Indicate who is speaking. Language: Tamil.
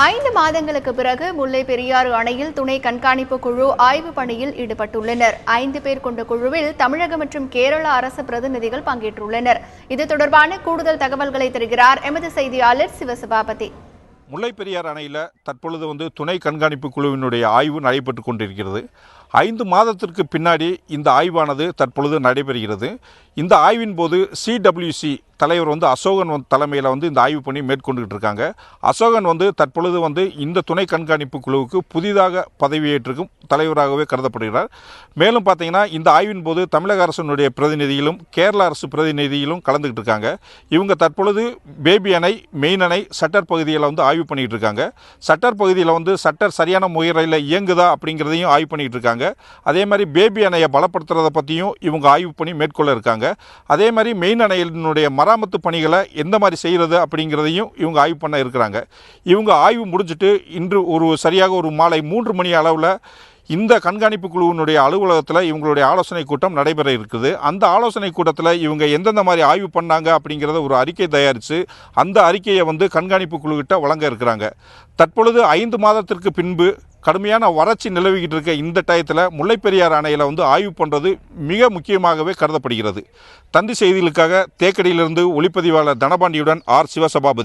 Speaker 1: 5 மாதங்களுக்கு பிறகு முல்லை பெரியாறு அணையில் துணை கண்காணிப்பு குழு ஆய்வு பணியில் ஈடுபட்டுள்ளனர். 5 பேர் கொண்ட குழுவில் தமிழக மற்றும் கேரள அரசு பிரதிநிதிகள் பங்கேற்றுள்ளனர். இது தொடர்பான கூடுதல் தகவல்களை தருகிறார் எமது செய்தியாளர் சிவசபாபதி.
Speaker 2: முல்லை பெரியாறு அணையில் தற்பொழுது துணை கண்காணிப்பு குழுவினுடைய ஆய்வு நடைபெற்று கொண்டிருக்கிறது. 5 மாதத்திற்கு பின்னாடி இந்த ஆய்வானது தற்பொழுது நடைபெறுகிறது. இந்த ஆய்வின் போது CWC தலைவர் அசோகன் தலைமையில் இந்த ஆய்வு பணி மேற்கொண்டுகிட்டு இருக்காங்க. அசோகன் தற்பொழுது இந்த துணை கண்காணிப்பு குழுவுக்கு புதிதாக பதவியேற்றிருக்கும் தலைவராகவே கருதப்படுகிறார். மேலும் பார்த்தீங்கன்னா இந்த ஆய்வின் போது தமிழக அரசினுடைய பிரதிநிதிகளும் கேரள அரசு பிரதிநிதிகளும் கலந்துக்கிட்டு இருக்காங்க. இவங்க தற்பொழுது பேபி அணை, மெயின் அணை, சட்டர் பகுதியில் ஆய்வு பண்ணிகிட்டு இருக்காங்க. சட்டர் பகுதியில் சட்டர் சரியான முறையில் இயங்குதா அப்படிங்கிறதையும் ஆய்வு பண்ணிகிட்டு இருக்காங்க. அதே மாதிரி பேபி அணையை பலப்படுத்துறதை பற்றியும் இவங்க ஆய்வு பண்ணி மேற்கொள்ள இருக்காங்க. அதே மாதிரி மெயின் அணையினுடைய மராமத்து பணிகளை எந்த மாதிரி செய்கிறது அப்படிங்கிறதையும் இவங்க ஆய்வு பண்ண இருக்கிறாங்க. இவங்க ஆய்வு முடிஞ்சிட்டு இன்று சரியாக ஒரு மாலை 3 மணி அளவில் இந்த கண்காணிப்பு குழுவினுடைய அலுவலகத்தில் இவங்களுடைய ஆலோசனை கூட்டம் நடைபெற இருக்குது. அந்த ஆலோசனை கூட்டத்தில் இவங்க எந்தெந்த மாதிரி ஆய்வு பண்ணாங்க அப்படிங்கிறத ஒரு அறிக்கை தயாரித்து அந்த அறிக்கையை கண்காணிப்பு குழுக்கிட்ட வழங்க இருக்கிறாங்க. தற்பொழுது 5 மாதத்திற்கு பின்பு கடுமையான வறட்சி நிலவிக்கிட்டு இருக்க இந்த டயத்தில் முல்லை பெரியாறு அணையில் ஆய்வு பண்ணுறது மிக முக்கியமாகவே கருதப்படுகிறது. தந்தி செய்திகளுக்காக தேக்கடியிலிருந்து ஒளிப்பதிவாளர் தனபாண்டியுடன் சிவசபாபதி.